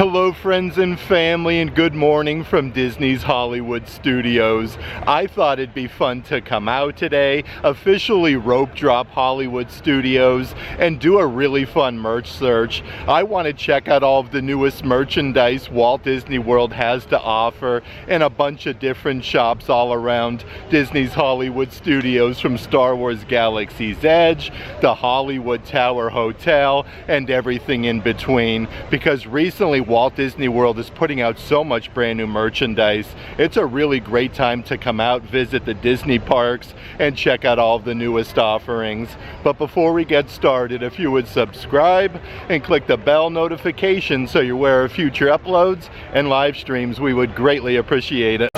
Hello friends and family, and good morning from Disney's Hollywood Studios. I thought it'd be fun to come out today, officially rope drop Hollywood Studios, and do a really fun merch search. I want to check out all of the newest merchandise Walt Disney World has to offer in a bunch of different shops all around Disney's Hollywood Studios, from Star Wars Galaxy's Edge, the Hollywood Tower Hotel, and everything in between, because recently Walt Disney World is putting out so much brand new merchandise. It's a really great time to come out, visit the Disney parks, and check out all of the newest offerings. But before we get started, if you would subscribe and click the bell notification so you're aware of future uploads and live streams, we would greatly appreciate it.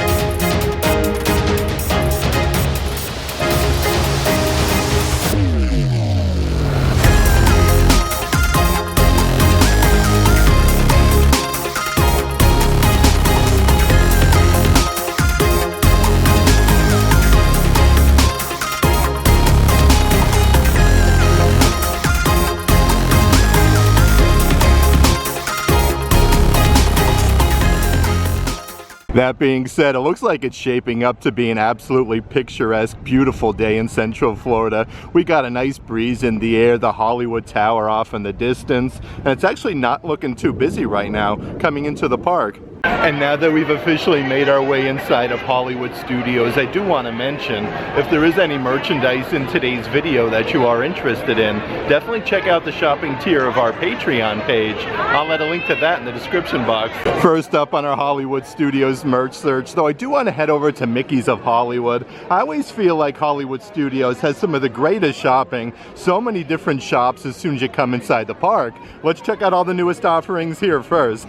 That being said, it looks like it's shaping up to be an absolutely picturesque, beautiful day in Central Florida. We got a nice breeze in the air, the Hollywood Tower off in the distance, and it's actually not looking too busy right now coming into the park. And now that we've officially made our way inside of Hollywood Studios, I do want to mention, if there is any merchandise in today's video that you are interested in, definitely check out the shopping tier of our Patreon page. I'll let a link to that in the description box. First up on our Hollywood Studios merch search, though, I do want to head over to Mickey's of Hollywood. I always feel like Hollywood Studios has some of the greatest shopping, so many different shops as soon as you come inside the park. Let's check out all the newest offerings here first.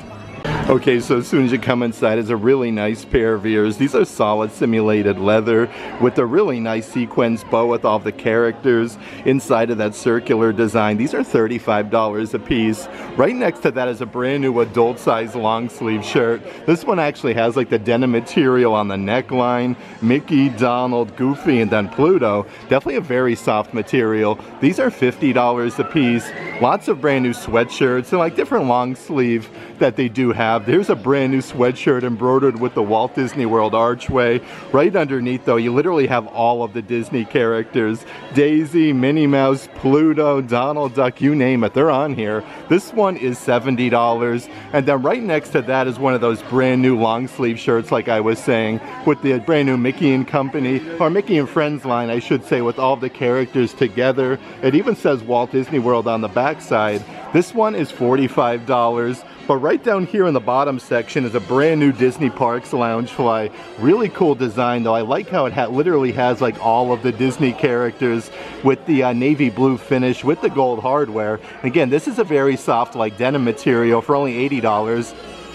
Okay, so as soon as you come inside is a really nice pair of ears. These are solid simulated leather with a really nice sequins bow with all the characters inside of that circular design. These are $35 a piece. Right next to that is a brand new adult size long sleeve shirt. This one actually has like the denim material on the neckline. Mickey, Donald, Goofy, and then Pluto. Definitely a very soft material. These are $50 a piece. Lots of brand new sweatshirts and like different long sleeve that they do have. There's a brand new sweatshirt embroidered with the Walt Disney World archway. Right underneath though, you literally have all of the Disney characters. Daisy, Minnie Mouse, Pluto, Donald Duck, you name it, they're on here. This one is $70. And then right next to that is one of those brand new long sleeve shirts, like I was saying, with the brand new Mickey and Company, or Mickey and Friends line, I should say, with all the characters together. It even says Walt Disney World on the back side. This one is $45. But right down here in the bottom section is a brand new Disney Parks Loungefly. Really cool design though. I like how it literally has like all of the Disney characters with the navy blue finish with the gold hardware. Again, this is a very soft like denim material for only $80.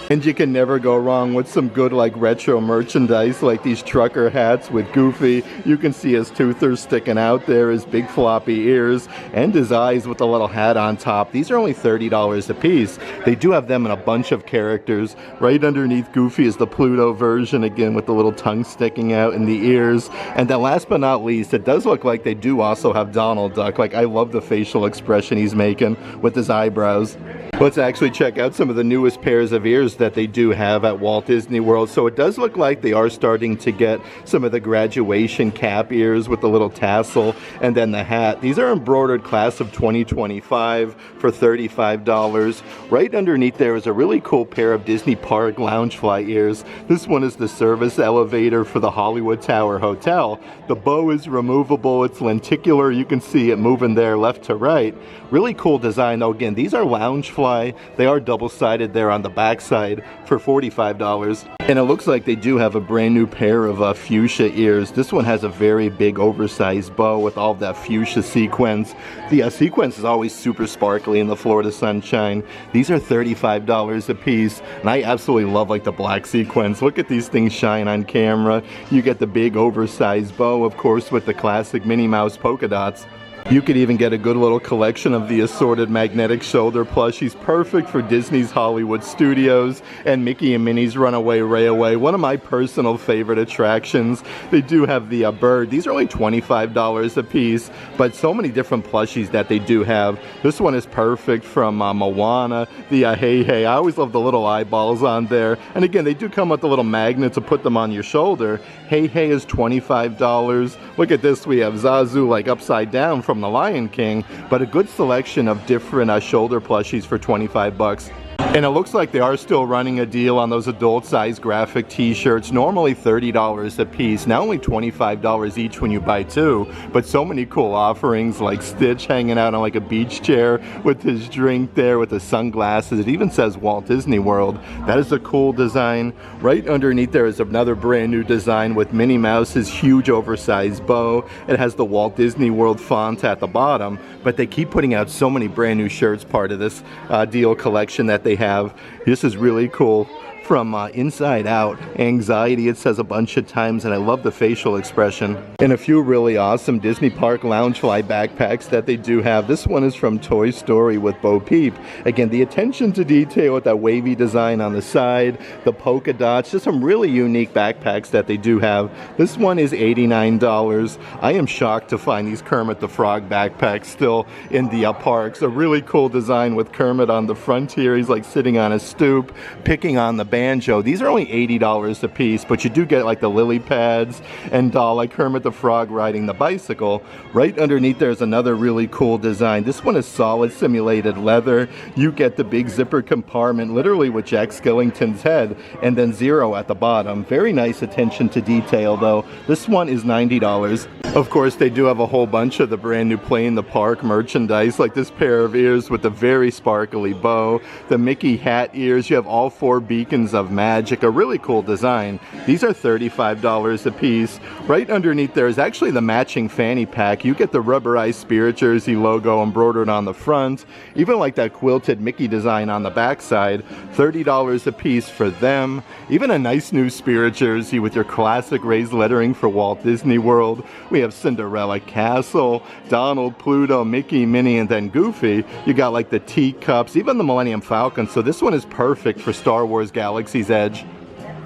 And you can never go wrong with some good like retro merchandise, like these trucker hats with Goofy. You can see his toothers sticking out there, his big floppy ears, and his eyes with a little hat on top. These are only $30 a piece. They do have them in a bunch of characters. Right underneath Goofy is the Pluto version, again with the little tongue sticking out and the ears. And then last but not least, it does look like they do also have Donald Duck. Like, I love the facial expression he's making with his eyebrows. Let's actually check out some of the newest pairs of ears that they do have at Walt Disney World. So it does look like they are starting to get some of the graduation cap ears with the little tassel and then the hat. These are embroidered class of 2025 for $35. Right underneath there is a really cool pair of Disney Park Loungefly ears. This one is the service elevator for the Hollywood Tower Hotel. The bow is removable, it's lenticular, you can see it moving there left to right. Really cool design though. Again, these are Loungefly. They are double-sided there on the back side for $45. And it looks like they do have a brand new pair of fuchsia ears. This one has a very big oversized bow with all of that fuchsia sequins. The sequence is always super sparkly in the Florida sunshine. These are $35 a piece, and I absolutely love like the black sequins. Look at these things shine on camera. You get the big oversized bow, of course, with the classic Minnie Mouse polka dots. You could even get a good little collection of the assorted magnetic shoulder plushies, perfect for Disney's Hollywood Studios and Mickey and Minnie's Runaway Railway, one of my personal favorite attractions. They do have the bird. These are only $25 a piece, but so many different plushies that they do have. This one is perfect from Moana, the Hey Hey. I always love the little eyeballs on there. And again, they do come with the little magnet to put them on your shoulder. Hey Hey is $25. Look at this, we have Zazu like upside down from the Lion King, but a good selection of different shoulder plushies for 25 bucks. And it looks like they are still running a deal on those adult size graphic t-shirts, normally $30 a piece, now only $25 each when you buy two, but so many cool offerings like Stitch hanging out on like a beach chair with his drink there with his sunglasses. It even says Walt Disney World. That is a cool design. Right underneath there is another brand new design with Minnie Mouse's huge oversized bow. It has the Walt Disney World font at the bottom, but they keep putting out so many brand new shirts, part of this deal collection that they have. This is really cool. From Inside Out, Anxiety, it says a bunch of times, and I love the facial expression. And a few really awesome Disney Park Loungefly backpacks that they do have. This one is from Toy Story with Bo Peep. Again, the attention to detail with that wavy design on the side, the polka dots, just some really unique backpacks that they do have. This one is $89. I am shocked to find these Kermit the Frog backpacks still in the parks. A really cool design with Kermit on the front here. He's like sitting on a stoop, picking on the banjo. These are only $80 a piece, but you do get like the lily pads and like Kermit the Frog riding the bicycle. Right underneath there's another really cool design. This one is solid simulated leather. You get the big zipper compartment, literally with Jack Skellington's head, and then Zero at the bottom. Very nice attention to detail though. This one is $90. Of course, they do have a whole bunch of the brand new Play in the Park merchandise, like this pair of ears with the very sparkly bow, the Mickey hat ears. You have all four beacons of magic, a really cool design. These are $35 a piece. Right underneath there is actually the matching fanny pack. You get the rubberized Spirit Jersey logo embroidered on the front, even like that quilted Mickey design on the back side. $30 a piece for them. Even a nice new Spirit Jersey with your classic raised lettering for Walt Disney World. We have Cinderella Castle, Donald, Pluto, Mickey, Minnie, and then Goofy. You got like the teacups, even the Millennium Falcon. So this one is perfect for Star Wars Galaxy's Edge.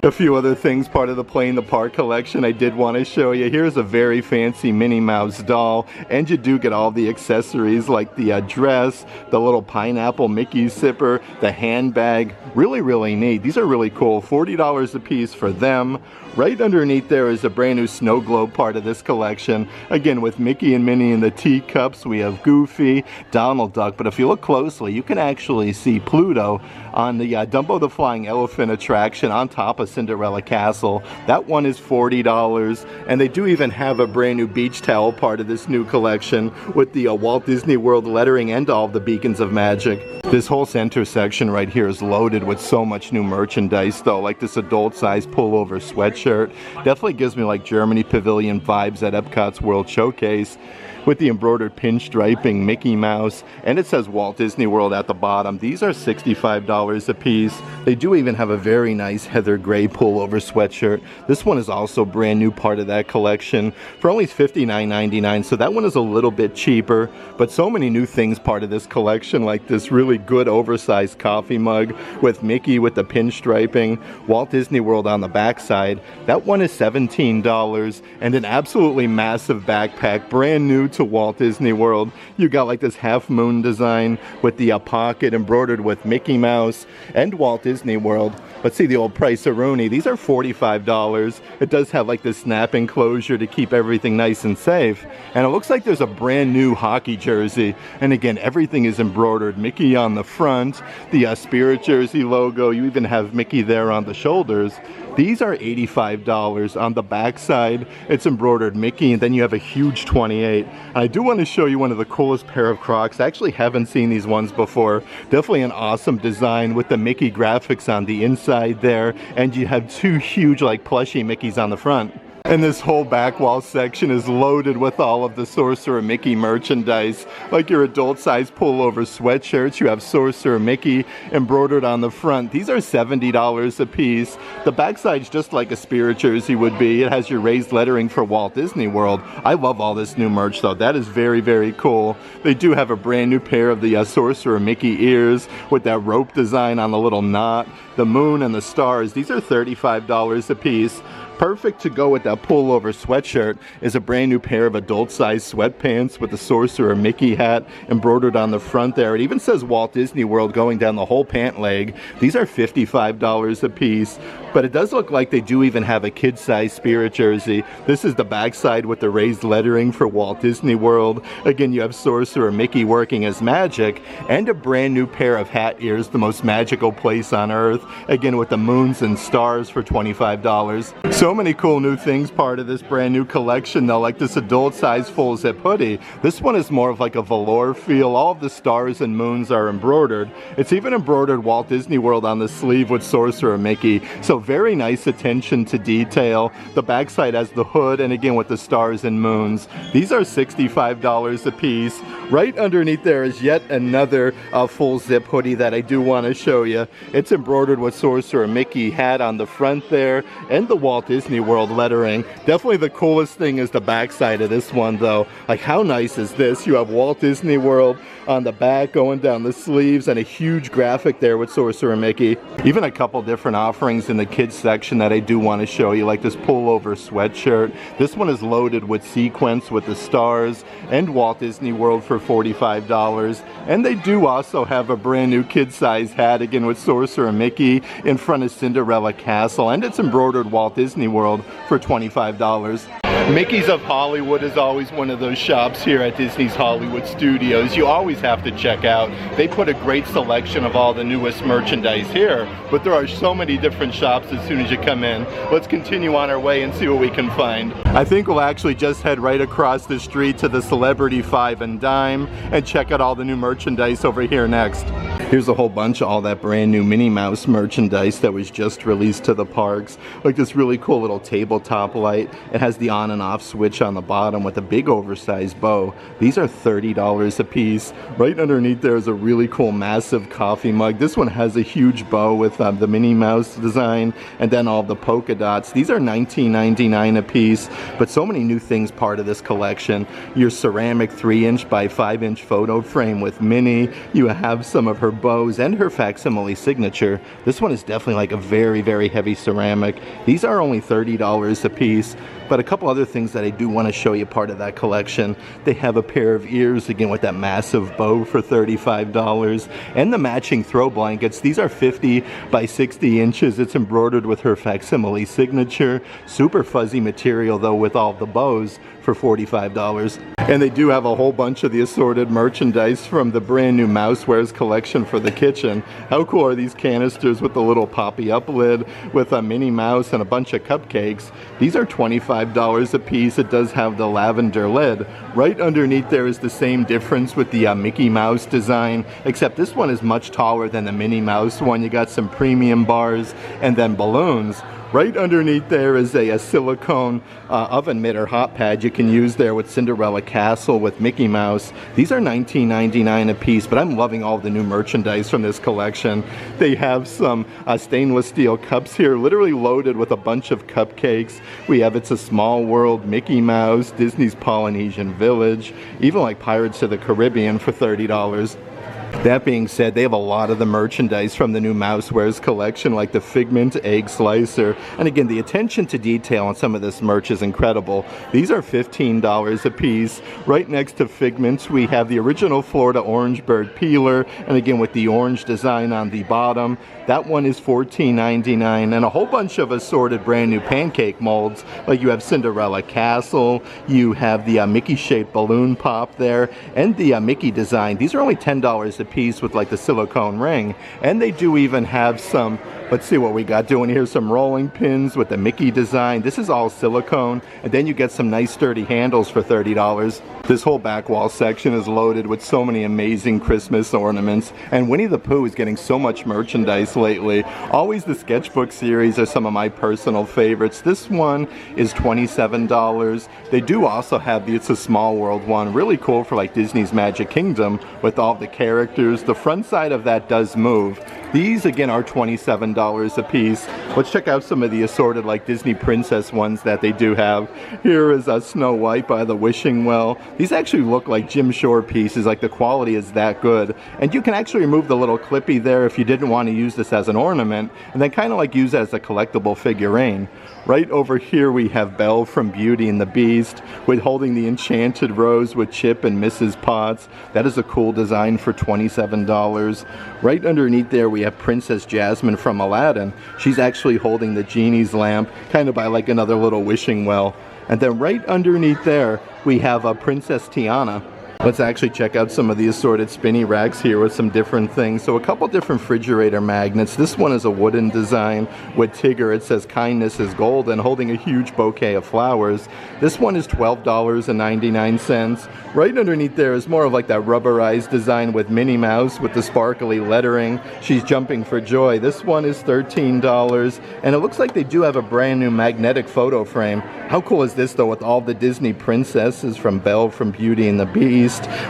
A few other things part of the Play in the Park collection I did want to show you. Here's a very fancy Minnie Mouse doll, and you do get all the accessories like the dress, the little pineapple Mickey zipper, the handbag. Really, really neat. These are really cool. $40 a piece for them. Right underneath there is a brand new snow globe part of this collection. Again, with Mickey and Minnie in the teacups, we have Goofy, Donald Duck, but if you look closely, you can actually see Pluto on the Dumbo the Flying Elephant attraction on top of Cinderella Castle. That one is $40, and they do even have a brand new beach towel part of this new collection with the Walt Disney World lettering and all the beacons of magic. This whole center section right here is loaded with so much new merchandise though, like this adult size pullover sweatshirt. Definitely gives me like Germany Pavilion vibes at Epcot's World Showcase, with the embroidered pinstriping Mickey Mouse, and it says Walt Disney World at the bottom. These are $65 a piece. They do even have a very nice heather gray pullover sweatshirt. This one is also brand new part of that collection for only $59.99, so that one is a little bit cheaper, but so many new things part of this collection, like this really good oversized coffee mug with Mickey with the pinstriping, Walt Disney World on the backside. That one is $17, and an absolutely massive backpack, brand new to Walt Disney World. You got like this half moon design with the pocket embroidered with Mickey Mouse and Walt Disney World. Let's see the old price-a-rooney. These are $45. It does have like this snap enclosure to keep everything nice and safe. And it looks like there's a brand new hockey jersey. And again, everything is embroidered. Mickey on the front, the Spirit Jersey logo. You even have Mickey there on the shoulders. These are $85. On the back side, it's embroidered Mickey, and then you have a huge 28. And I do want to show you one of the coolest pair of Crocs. I actually haven't seen these ones before. Definitely an awesome design with the Mickey graphics on the inside there, and you have two huge like plushie Mickeys on the front. And this whole back wall section is loaded with all of the Sorcerer Mickey merchandise. Like your adult size pullover sweatshirts, you have Sorcerer Mickey embroidered on the front. These are $70 a piece. The backside's just like a Spirit jersey would be. It has your raised lettering for Walt Disney World. I love all this new merch though. That is very, very cool. They do have a brand new pair of the Sorcerer Mickey ears with that rope design on the little knot. The moon and the stars. These are $35 a piece. Perfect to go with that pullover sweatshirt is a brand new pair of adult-sized sweatpants with the Sorcerer Mickey hat embroidered on the front there. It even says Walt Disney World going down the whole pant leg. These are $55 a piece, but it does look like they do even have a kid-sized Spirit jersey. This is the backside with the raised lettering for Walt Disney World. Again, you have Sorcerer Mickey working as magic, and a brand new pair of hat ears, the most magical place on earth. Again, with the moons and stars for $25. So many cool new things part of this brand new collection though, like this adult size full zip hoodie. This one is more of like a velour feel. All of the stars and moons are embroidered. It's even embroidered Walt Disney World on the sleeve with Sorcerer Mickey. So very nice attention to detail. The backside has the hood and again with the stars and moons. These are $65 a piece. Right underneath there is yet another full zip hoodie that I do want to show you. It's embroidered with Sorcerer Mickey hat on the front there and the Walt Disney World lettering. Definitely the coolest thing is the backside of this one though. Like how nice is this? You have Walt Disney World on the back going down the sleeves and a huge graphic there with Sorcerer Mickey. Even a couple different offerings in the kids section that I do want to show you, like this pullover sweatshirt. This one is loaded with sequins with the stars and Walt Disney World for $45. And they do also have a brand new kid-size hat again with Sorcerer Mickey in front of Cinderella Castle, and it's embroidered Walt Disney World for $25. Mickey's of Hollywood is always one of those shops here at Disney's Hollywood Studios you always have to check out. They put a great selection of all the newest merchandise here, but there are so many different shops as soon as you come in. Let's continue on our way and see what we can find. I think we'll actually just head right across the street to the Celebrity Five and Dime and check out all the new merchandise over here next. Here's a whole bunch of all that brand new Minnie Mouse merchandise that was just released to the parks. Like this really cool little tabletop light. It has the on and off switch on the bottom with a big oversized bow. These are $30 a piece. Right underneath there is a really cool massive coffee mug. This one has a huge bow with the Minnie Mouse design and then all the polka dots. These are $19.99 a piece, but so many new things part of this collection. Your ceramic 3-inch by 5-inch photo frame with Minnie. You have some of her bows and her facsimile signature. This one is definitely like a very, very heavy ceramic. These are only $30 a piece. But a couple other things that I do want to show you part of that collection. They have a pair of ears, again with that massive bow for $35. And the matching throw blankets. These are 50 by 60 inches. It's embroidered with her facsimile signature. Super fuzzy material though with all the bows for $45. And they do have a whole bunch of the assorted merchandise from the brand new Mousewares collection for the kitchen. How cool are these canisters with the little poppy up lid with a Minnie Mouse and a bunch of cupcakes? These are $25 a piece. It does have the lavender lid. Right underneath there is the same difference with the Mickey Mouse design, except this one is much taller than the Minnie Mouse one. You got some premium bars and then balloons. Right underneath there is a silicone oven mitt or hot pad you can use there with Cinderella Castle with Mickey Mouse. These are $19.99 a piece, but I'm loving all the new merchandise from this collection. They have some stainless steel cups here, literally loaded with a bunch of cupcakes. We have It's a Small World, Mickey Mouse, Disney's Polynesian Village, even like Pirates of the Caribbean for $30. That being said, they have a lot of the merchandise from the new Mousewares collection, like the Figment Egg Slicer. And again, the attention to detail on some of this merch is incredible. These are $15 a piece. Right next to Figments, we have the original Florida Orange Bird Peeler, and again with the orange design on the bottom. That one is $14.99, and a whole bunch of assorted brand new pancake molds. Like you have Cinderella Castle, you have the Mickey-shaped balloon pop there, and the Mickey design. These are only $10 a piece with like the silicone ring. And they do even have some, let's see what we got doing here, some rolling pins with the Mickey design. This is all silicone, and then you get some nice sturdy handles for $30. This whole back wall section is loaded with so many amazing Christmas ornaments, and Winnie the Pooh is getting so much merchandise lately. Always the sketchbook series are some of my personal favorites. This one is $27. They do also have the It's a Small World one, really cool for like Disney's Magic Kingdom with all the characters. The front side of that does move. These again are $27 a piece. Let's check out some of the assorted like Disney princess ones that they do have. Here is a Snow White by the Wishing Well. These actually look like Jim Shore pieces, like the quality is that good. And you can actually remove the little clippy there if you didn't want to use this as an ornament, and then kind of like use it as a collectible figurine. Right over here we have Belle from Beauty and the Beast with holding the Enchanted Rose with Chip and Mrs. Potts. That is a cool design for $27. Right underneath there we have Princess Jasmine from Aladdin. She's actually holding the genie's lamp, kind of by like another little wishing well. And then right underneath there we have a Princess Tiana. Let's actually check out some of the assorted spinny racks here with some different things. So a couple different refrigerator magnets. This one is a wooden design with Tigger. It says kindness is gold and holding a huge bouquet of flowers. This one is $12.99. Right underneath there is more of like that rubberized design with Minnie Mouse with the sparkly lettering. She's jumping for joy. This one is $13. And it looks like they do have a brand new magnetic photo frame. How cool is this though, with all the Disney princesses from Belle from Beauty and the Beast.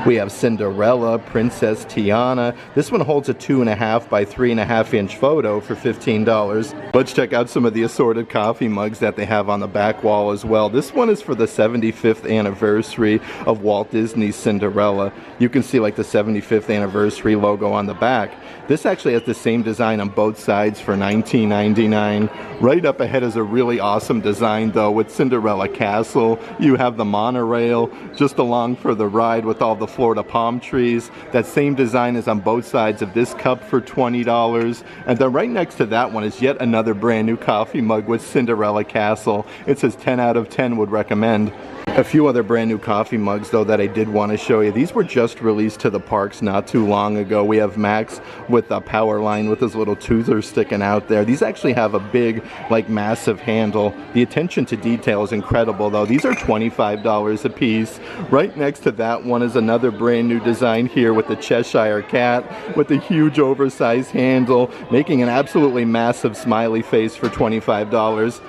We have Cinderella, Princess Tiana. This one holds a 2.5 by 3.5 inch photo for $15. Let's check out some of the assorted coffee mugs that they have on the back wall as well. This one is for the 75th anniversary of Walt Disney's Cinderella. You can see like the 75th anniversary logo on the back. This actually has the same design on both sides for $19.99. Right up ahead is a really awesome design though with Cinderella Castle. You have the monorail just along for the ride with all the Florida palm trees. That same design is on both sides of this cup for $20. And then right next to that one is yet another brand new coffee mug with Cinderella Castle. It says 10 out of 10 would recommend. A few other brand new coffee mugs though that I did want to show you. These were just released to the parks not too long ago. We have Max with a power line with his little toother sticking out there. These actually have a big, like massive handle. The attention to detail is incredible though. These are $25 a piece. Right next to that one is another brand new design here with the Cheshire Cat with the huge oversized handle, making an absolutely massive smiley face for $25.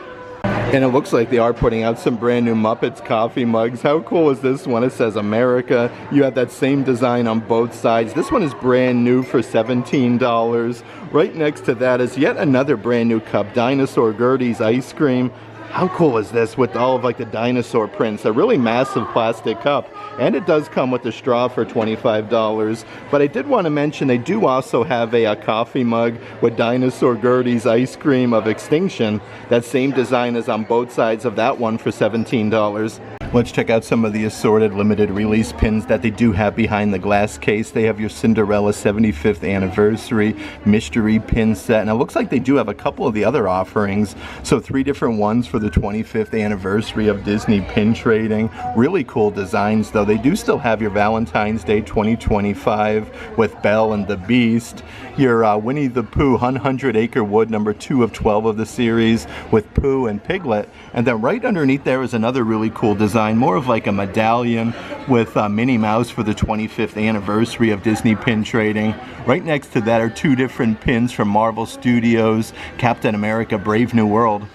And it looks like they are putting out some brand new Muppets coffee mugs. How cool is this one? It says America. You have that same design on both sides. This one is brand new for $17. Right next to that is yet another brand new cup, Dinosaur Gertie's Ice Cream. How cool is this with all of like the dinosaur prints? A really massive plastic cup, and it does come with a straw for $25. But I did want to mention they do also have a coffee mug with Dinosaur Gertie's Ice Cream of Extinction. That same design is on both sides of that one for $17. Let's check out some of the assorted limited release pins that they do have behind the glass case. They have your Cinderella 75th anniversary mystery pin set, and it looks like they do have a couple of the other offerings. So 3 different ones for the 25th anniversary of Disney pin trading. Really cool designs though. They do still have your Valentine's Day 2025 with Belle and the Beast. Your Winnie the Pooh 100 Acre Wood number 2 of 12 of the series with Pooh and Piglet. And then right underneath there is another really cool design, more of like a medallion with Minnie Mouse for the 25th anniversary of Disney pin trading. Right next to that are 2 different pins from Marvel Studios, Captain America Brave New World.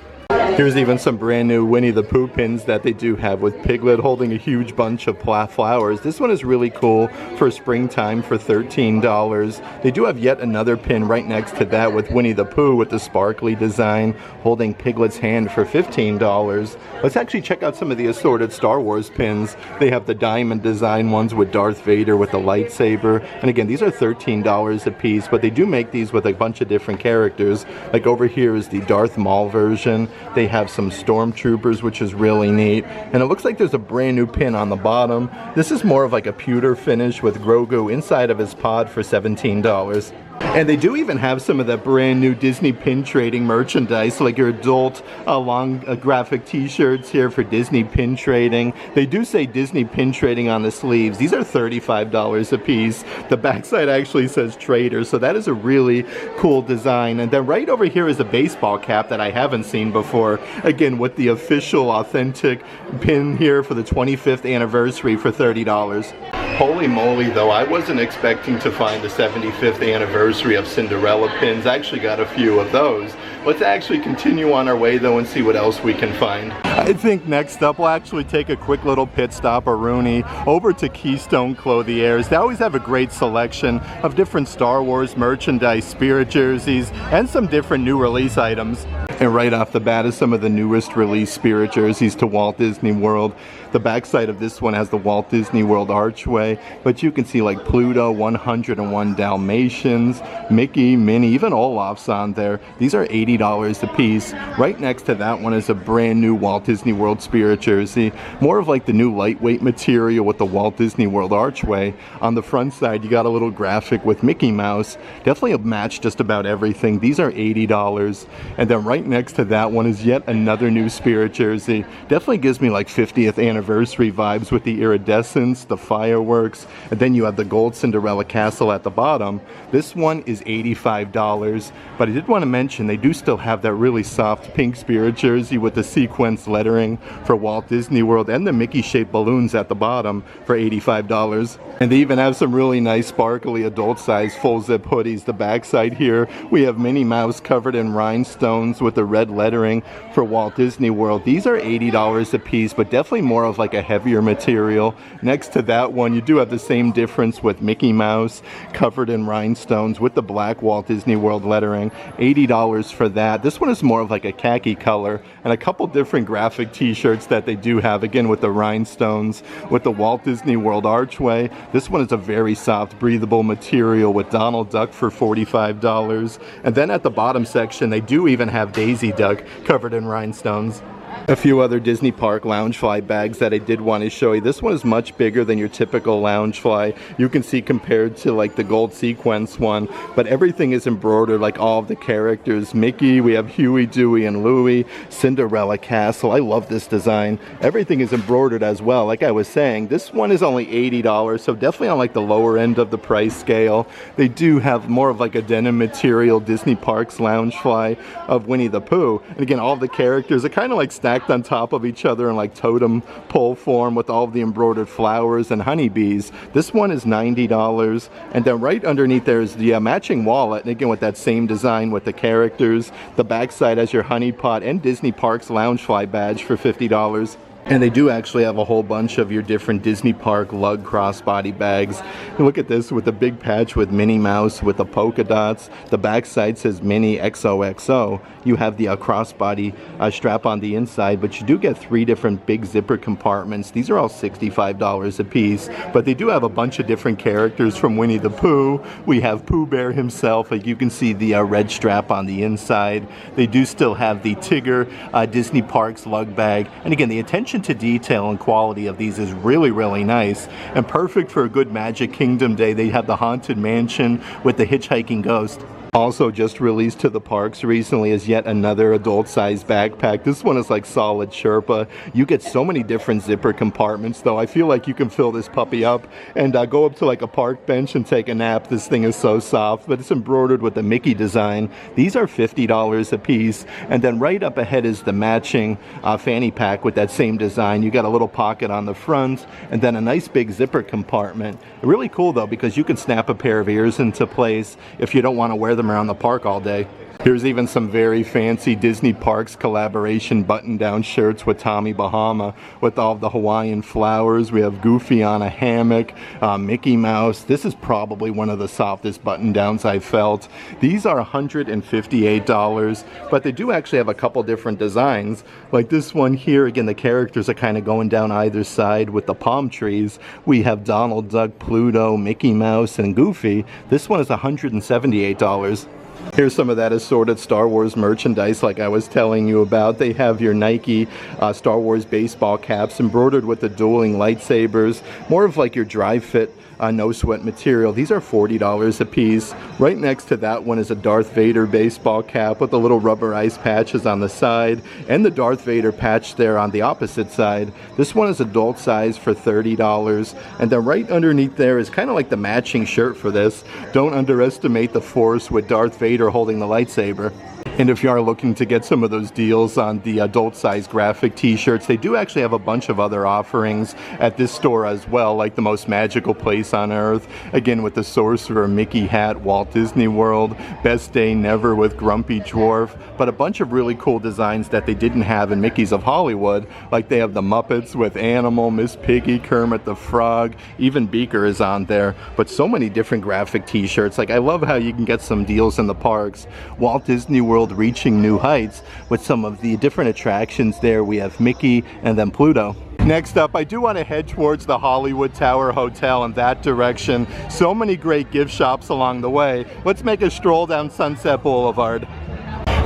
Here's even some brand new Winnie the Pooh pins that they do have with Piglet holding a huge bunch of flowers. This one is really cool for springtime for $13. They do have yet another pin right next to that with Winnie the Pooh with the sparkly design holding Piglet's hand for $15. Let's actually check out some of the assorted Star Wars pins. They have the diamond design ones with Darth Vader with the lightsaber. And again, these are $13 a piece, but they do make these with a bunch of different characters. Like over here is the Darth Maul version. They have some stormtroopers, which is really neat. And it looks like there's a brand new pin on the bottom. This is more of like a pewter finish with Grogu inside of his pod for $17. And they do even have some of that brand new Disney pin trading merchandise, like your adult long graphic t-shirts here for Disney pin trading. They do say Disney pin trading on the sleeves. These are $35 a piece. The backside actually says Trader, so that is a really cool design. And then right over here is a baseball cap that I haven't seen before. Again, with the official authentic pin here for the 25th anniversary for $30. Holy moly though, I wasn't expecting to find the 75th anniversary of Cinderella pins. I actually got a few of those. Let's actually continue on our way though and see what else we can find. I think next up we'll actually take a quick little pit stop, a Rooney, over to Keystone Clothiers. They always have a great selection of different Star Wars merchandise, spirit jerseys, and some different new release items. And right off the bat is some of the newest release spirit jerseys to Walt Disney World. The backside of this one has the Walt Disney World archway, but you can see like Pluto, 101 Dalmatians, Mickey, Minnie, even Olaf's on there. These are $80 a piece. Right next to that one is a brand new Walt Disney World spirit jersey, more of like the new lightweight material with the Walt Disney World archway. On the front side, you got a little graphic with Mickey Mouse. Definitely a match just about everything. These are $80. And then right next to that one is yet another new spirit jersey. Definitely gives me like 50th anniversary vibes with the iridescence, the fireworks, and then you have the gold Cinderella castle at the bottom. This one is $85, but I did want to mention they do still have that really soft pink spirit jersey with the sequence lettering for Walt Disney World and the Mickey shaped balloons at the bottom for $85. And they even have some really nice sparkly adult size full zip hoodies. The backside here we have Minnie Mouse covered in rhinestones with the red lettering for Walt Disney World. These are $80 a piece, but definitely more of like a heavier material. Next to that one you do have the same difference with Mickey Mouse covered in rhinestones with the black Walt Disney World lettering. $80 for that. This one is more of like a khaki color, and a couple different graphic t-shirts that they do have, again with the rhinestones with the Walt Disney World archway. This one is a very soft breathable material with Donald Duck for $45. And then at the bottom section they do even have Daisy Duck covered in rhinestones. A few other Disney Park Loungefly bags that I did want to show you. This one is much bigger than your typical Loungefly. You can see compared to like the gold sequence one, but everything is embroidered, like all of the characters. Mickey, we have Huey, Dewey, and Louie, Cinderella Castle. I love this design. Everything is embroidered as well. Like I was saying, this one is only $80, so definitely on like the lower end of the price scale. They do have more of like a denim material Disney Parks Loungefly of Winnie the Pooh. And again, all of the characters are kind of like stacked on top of each other in like totem pole form with all of the embroidered flowers and honeybees. This one is $90, and then right underneath there is the matching wallet, and again with that same design with the characters. The backside has your honey pot and Disney Parks Loungefly badge for $50. And they do actually have a whole bunch of your different Disney Park lug crossbody bags. And look at this with the big patch with Minnie Mouse with the polka dots. The back side says Minnie XOXO. You have the crossbody strap on the inside, but you do get 3 different big zipper compartments. These are all $65 a piece, but they do have a bunch of different characters from Winnie the Pooh. We have Pooh Bear himself. Like you can see the red strap on the inside. They do still have the Tigger Disney Parks lug bag. And again, the attention to detail and quality of these is really, really nice and perfect for a good Magic Kingdom day. They have the Haunted Mansion with the hitchhiking ghost. Also just released to the parks recently is yet another adult-sized backpack. This one is like solid Sherpa. You get so many different zipper compartments though. I feel like you can fill this puppy up and go up to like a park bench and take a nap. This thing is so soft, but it's embroidered with the Mickey design. These are $50 a piece. And then right up ahead is the matching fanny pack with that same design. You got a little pocket on the front and then a nice big zipper compartment. Really cool though, because you can snap a pair of ears into place if you don't want to wear them around the park all day. Here's even some very fancy Disney Parks collaboration button-down shirts with Tommy Bahama with all of the Hawaiian flowers. We have Goofy on a hammock, Mickey Mouse. This is probably one of the softest button-downs I've felt. These are $158, but they do actually have a couple different designs. Like this one here, again, the characters are kind of going down either side with the palm trees. We have Donald Duck, Pluto, Mickey Mouse, and Goofy. This one is $178. Here's some of that assorted Star Wars merchandise like I was telling you about. They have your Nike Star Wars baseball caps embroidered with the dueling lightsabers. More of like your dry fit no sweat material. These are $40 a piece. Right next to that one is a Darth Vader baseball cap with the little rubberized patches on the side and the Darth Vader patch there on the opposite side. This one is adult size for $30. And then right underneath there is kind of like the matching shirt for this. Don't underestimate the Force with Darth Vader holding the lightsaber. And if you are looking to get some of those deals on the adult size graphic t-shirts, they do actually have a bunch of other offerings at this store as well, like the most magical place on earth, again with the Sorcerer Mickey hat, Walt Disney World, Best Day Never with Grumpy Dwarf, but a bunch of really cool designs that they didn't have in Mickey's of Hollywood, like they have the Muppets with Animal, Miss Piggy, Kermit the Frog, even Beaker is on there, but so many different graphic t-shirts. Like I love how you can get some deals in the parks. Walt Disney World reaching new heights with some of the different attractions there. We have Mickey and then Pluto. Next up, I do want to head towards the Hollywood Tower Hotel in that direction. So many great gift shops along the way. Let's make a stroll down Sunset Boulevard.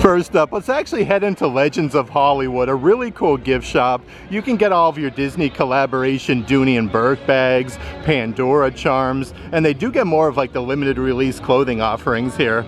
First up, let's actually head into Legends of Hollywood, a really cool gift shop. You can get all of your Disney collaboration Dooney and Burke bags, Pandora charms, and they do get more of like the limited release clothing offerings here.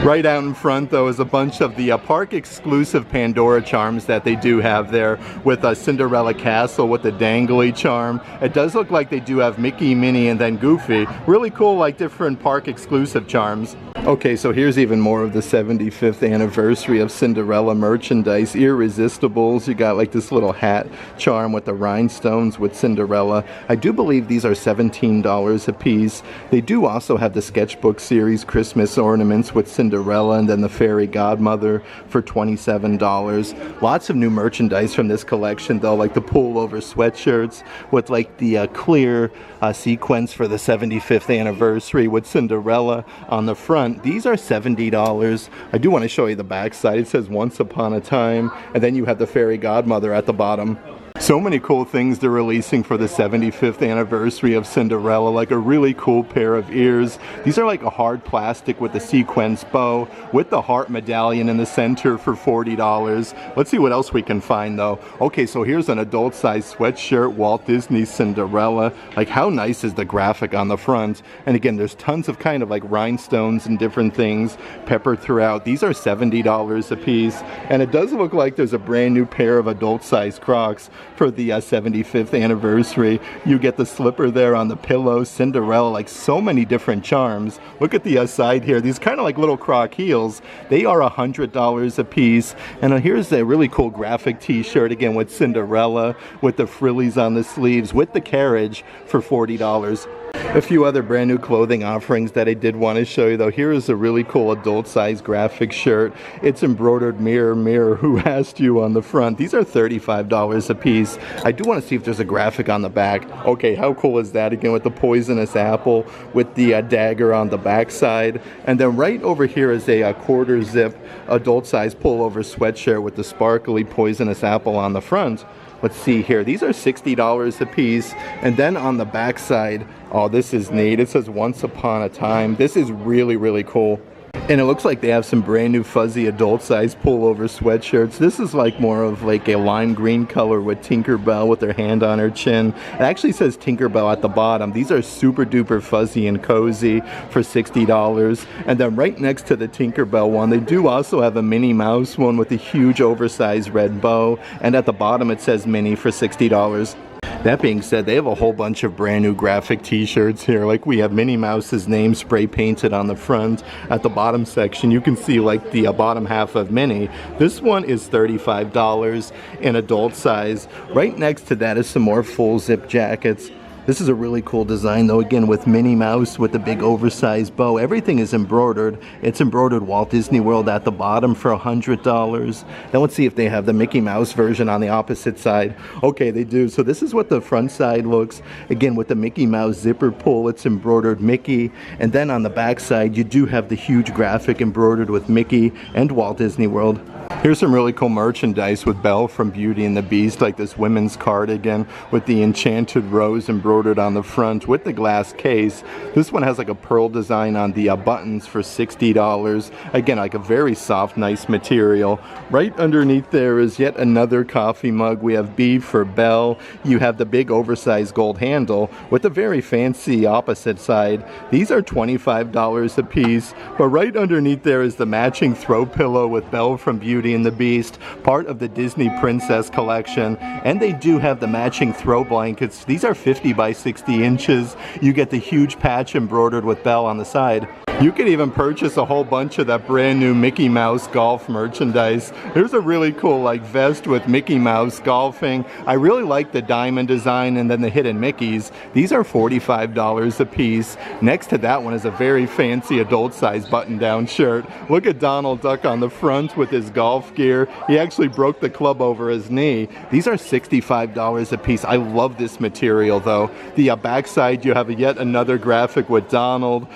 Right out in front though is a bunch of the park exclusive Pandora charms that they do have there with a Cinderella Castle with the dangly charm. It does look like they do have Mickey, Minnie, and then Goofy. Really cool, like different park exclusive charms. Okay, so here's even more of the 75th anniversary of Cinderella merchandise. Irresistibles. You got like this little hat charm with the rhinestones with Cinderella. I do believe these are $17 a piece. They do also have the sketchbook series Christmas ornaments with Cinderella and then the fairy godmother for $27. Lots of new merchandise from this collection though, like the pullover sweatshirts with like the clear sequence for the 75th anniversary with Cinderella on the front. These are $70. I do want to show you the back side. It says Once Upon a Time, and then you have the fairy godmother at the bottom. So many cool things they're releasing for the 75th anniversary of Cinderella, like a really cool pair of ears. These are like a hard plastic with a sequence bow with the heart medallion in the center for $40. Let's see what else we can find though. Okay, so here's an adult size sweatshirt, Walt Disney Cinderella. Like how nice is the graphic on the front? And again, there's tons of kind of like rhinestones and different things peppered throughout. These are $70 a piece. And it does look like there's a brand new pair of adult size Crocs for the 75th anniversary. You get the slipper there on the pillow, Cinderella, like so many different charms. Look at the side here. These kind of like little Croc heels. They are $100 a piece. And here's a really cool graphic t-shirt again with Cinderella, with the frillies on the sleeves, with the carriage for $40. A few other brand new clothing offerings that I did want to show you though. Here is a really cool adult size graphic shirt. It's embroidered Mirror, Mirror, Who Asked You on the front. These are $35 a piece. I do want to see if there's a graphic on the back. Okay, how cool is that? Again with the poisonous apple with the dagger on the back side. And then right over here is a quarter zip adult size pullover sweatshirt with the sparkly poisonous apple on the front. Let's see here. These are $60 a piece. And then on the back side, oh, this is neat. It says Once Upon a Time. This is really, really cool. And it looks like they have some brand new fuzzy adult size pullover sweatshirts. This is like more of like a lime green color with Tinkerbell with her hand on her chin. It actually says Tinkerbell at the bottom. These are super duper fuzzy and cozy for $60. And then right next to the Tinkerbell one, they do also have a Minnie Mouse one with a huge oversized red bow. And at the bottom it says Minnie for $60. That being said, they have a whole bunch of brand new graphic t-shirts here. Like we have Minnie Mouse's name spray painted on the front. At the bottom section, you can see like the bottom half of Minnie. This one is $35 in adult size. Right next to that is some more full zip jackets. This is a really cool design though, again with Minnie Mouse with the big oversized bow. Everything is embroidered. It's embroidered Walt Disney World at the bottom for $100. Now let's see if they have the Mickey Mouse version on the opposite side. Okay, they do. So this is what the front side looks. Again with the Mickey Mouse zipper pull, it's embroidered Mickey. And then on the back side, you do have the huge graphic embroidered with Mickey and Walt Disney World. Here's some really cool merchandise with Belle from Beauty and the Beast, like this women's cardigan with the enchanted rose embroidered on the front with the glass case. This one has like a pearl design on the buttons for $60. Again, like a very soft, nice material. Right underneath there is yet another coffee mug. We have B for Belle. You have the big oversized gold handle with the very fancy opposite side. These are $25 a piece. But right underneath there is the matching throw pillow with Belle from Beauty and the Beast, part of the Disney Princess collection. And they do have the matching throw blankets. These are 50 by 60 inches. You get the huge patch embroidered with Belle on the side. You can even purchase a whole bunch of that brand new Mickey Mouse golf merchandise. There's a really cool like vest with Mickey Mouse golfing. I really like the diamond design and then the hidden Mickeys. These are $45 a piece. Next to that one is a very fancy adult size button down shirt. Look at Donald Duck on the front with his golf gear. He actually broke the club over his knee. These are $65 a piece. I love this material though. The backside you have yet another graphic with Donald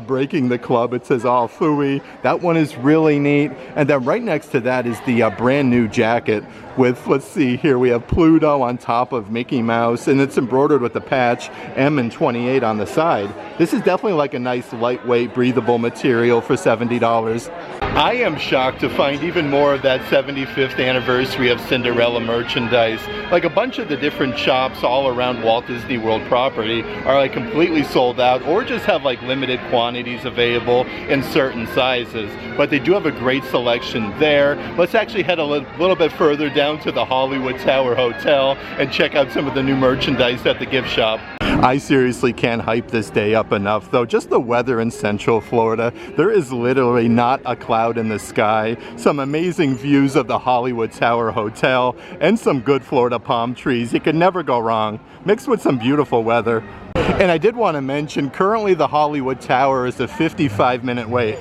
breaking the club. It says all phooey. That one is really neat. And then right next to that is the brand new jacket with, let's see here, we have Pluto on top of Mickey Mouse, and it's embroidered with the patch M and 28 on the side. This is definitely like a nice lightweight breathable material for $70. I am shocked to find even more of that 75th anniversary of Cinderella merchandise. Like a bunch of the different shops all around Walt Disney World property are like completely sold out or just have like limited quantities available in certain sizes. But they do have a great selection there. Let's actually head a little bit further down to the Hollywood Tower Hotel and check out some of the new merchandise at the gift shop. I seriously can't hype this day up enough though. Just the weather in Central Florida. There is literally not a cloud in the sky. Some amazing views of the Hollywood Tower Hotel and some good Florida palm trees. You can never go wrong. Mixed with some beautiful weather. And I did want to mention, currently the Hollywood Tower is a 55-minute wait.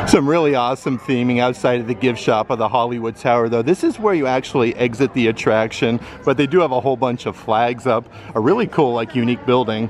Some really awesome theming outside of the gift shop of the Hollywood Tower though. This is where you actually exit the attraction, but they do have a whole bunch of flags up. A really cool like unique building.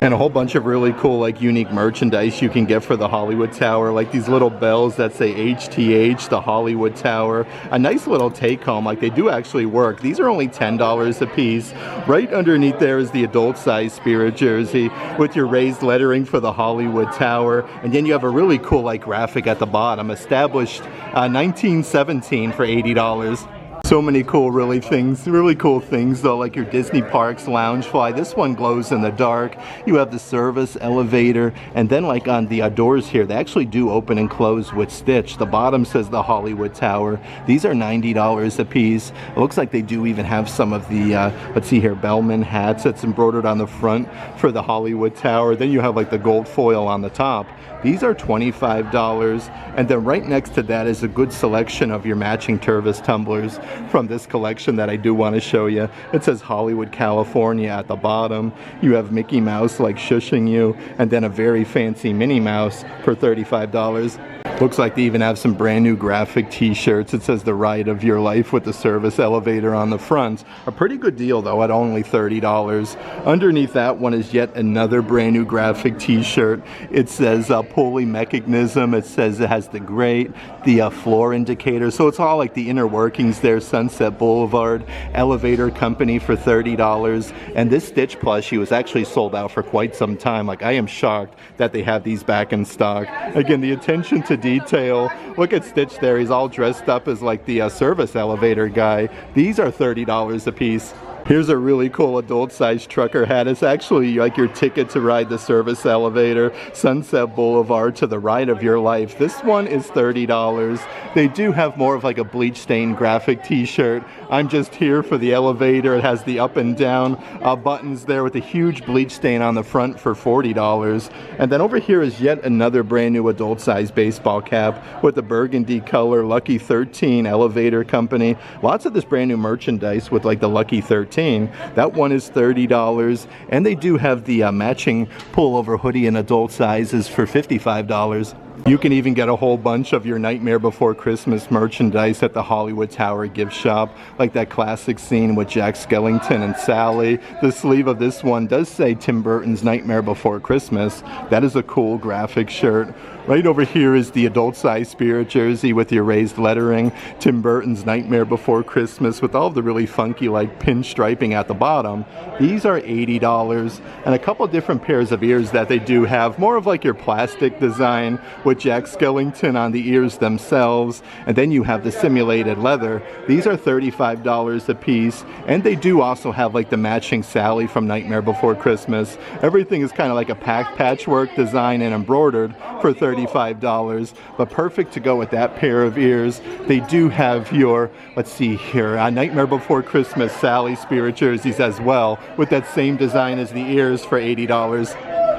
And a whole bunch of really cool like unique merchandise you can get for the Hollywood Tower, like these little bells that say HTH, the Hollywood Tower. A nice little take home, like they do actually work. These are only $10 a piece. Right underneath there is the adult size spirit jersey with your raised lettering for the Hollywood Tower. And then you have a really cool like graphic at the bottom, established 1917 for $80. So many cool really cool things though, like your Disney Parks Loungefly. This one glows in the dark. You have the service elevator, and then like on the doors here, they actually do open and close with Stitch. The bottom says the Hollywood Tower. These are $90 a piece. It looks like they do even have some of the, let's see here, Bellman hats that's embroidered on the front for the Hollywood Tower. Then you have like the gold foil on the top. These are $25, and then right next to that is a good selection of your matching Tervis tumblers from this collection that I do want to show you. It says Hollywood, California at the bottom. You have Mickey Mouse like shushing you, and then a very fancy Minnie Mouse for $35. Looks like they even have some brand new graphic t-shirts. It says the ride of your life with the service elevator on the front. A pretty good deal though at only $30. Underneath that one is yet another brand new graphic t-shirt. It says pulley mechanism. It says it has the grate, the floor indicator. So it's all like the inner workings there. Sunset Boulevard elevator company for $30. And this Stitch plushie was actually sold out for quite some time. Like I am shocked that they have these back in stock. Again, the attention to detail. Look at Stitch there. He's all dressed up as like the service elevator guy. These are $30 a piece. Here's a really cool adult-sized trucker hat. It's actually like your ticket to ride the service elevator, Sunset Boulevard to the ride of your life. This one is $30. They do have more of like a bleach stained graphic t-shirt. I'm just here for the elevator. It has the up and down buttons there with a huge bleach stain on the front for $40. And then over here is yet another brand new adult-sized baseball cap with the burgundy color Lucky 13 elevator company. Lots of this brand new merchandise with like the Lucky 13. That one is $30, and they do have the matching pullover hoodie in adult sizes for $55. You can even get a whole bunch of your Nightmare Before Christmas merchandise at the Hollywood Tower gift shop, like that classic scene with Jack Skellington and Sally. The sleeve of this one does say Tim Burton's Nightmare Before Christmas. That is a cool graphic shirt. Right over here is the adult-size Spirit jersey with the erased lettering, Tim Burton's Nightmare Before Christmas, with all the really funky like pinstriping at the bottom. These are $80, and a couple different pairs of ears that they do have, more of like your plastic design with Jack Skellington on the ears themselves, and then you have the simulated leather. These are $35 a piece, and they do also have like the matching Sally from Nightmare Before Christmas. Everything is kind of like a patchwork design and embroidered for $35, but perfect to go with that pair of ears. They do have your, let's see here, Nightmare Before Christmas Sally Spirit jerseys as well, with that same design as the ears for $80.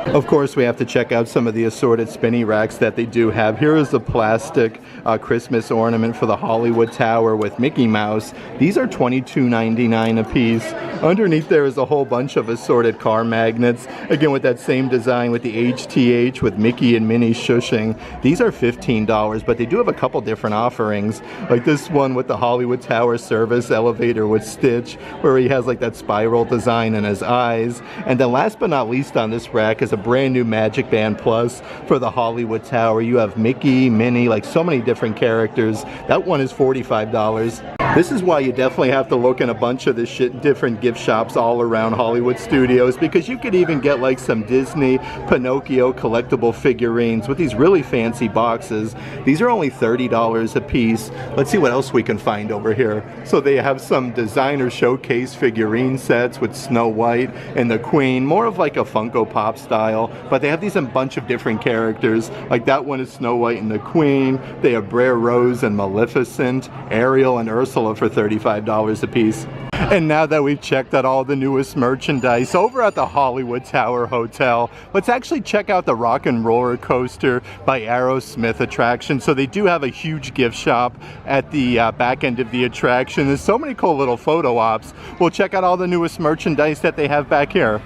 Of course, we have to check out some of the assorted spinny racks that they do have. Here is a plastic Christmas ornament for the Hollywood Tower with Mickey Mouse. These are $22.99 a piece. Underneath there is a whole bunch of assorted car magnets, again with that same design with the HTH with Mickey and Minnie shushing. These are $15, but they do have a couple different offerings, like this one with the Hollywood Tower service elevator with Stitch, where he has like that spiral design in his eyes. And then last but not least on this rack is a brand new Magic Band Plus for the Hollywood Tower. You have Mickey, Minnie, like so many different characters. That one is $45. This is why you definitely have to look in a bunch of the different gift shops all around Hollywood Studios, because you could even get like some Disney Pinocchio collectible figurines with these really fancy boxes. These are only $30 a piece. Let's see what else we can find over here. So they have some designer showcase figurine sets with Snow White and the Queen, more of like a Funko Pop style, but they have these in a bunch of different characters. Like that one is Snow White and the Queen. They have Brer Rose and Maleficent, Ariel and Ursula for $35 a piece. And now that we've checked out all the newest merchandise over at the Hollywood Tower Hotel, let's actually check out the Rock and Roller Coaster by Aerosmith attraction. So they do have a huge gift shop at the back end of the attraction. There's so many cool little photo ops. We'll check out all the newest merchandise that they have back here.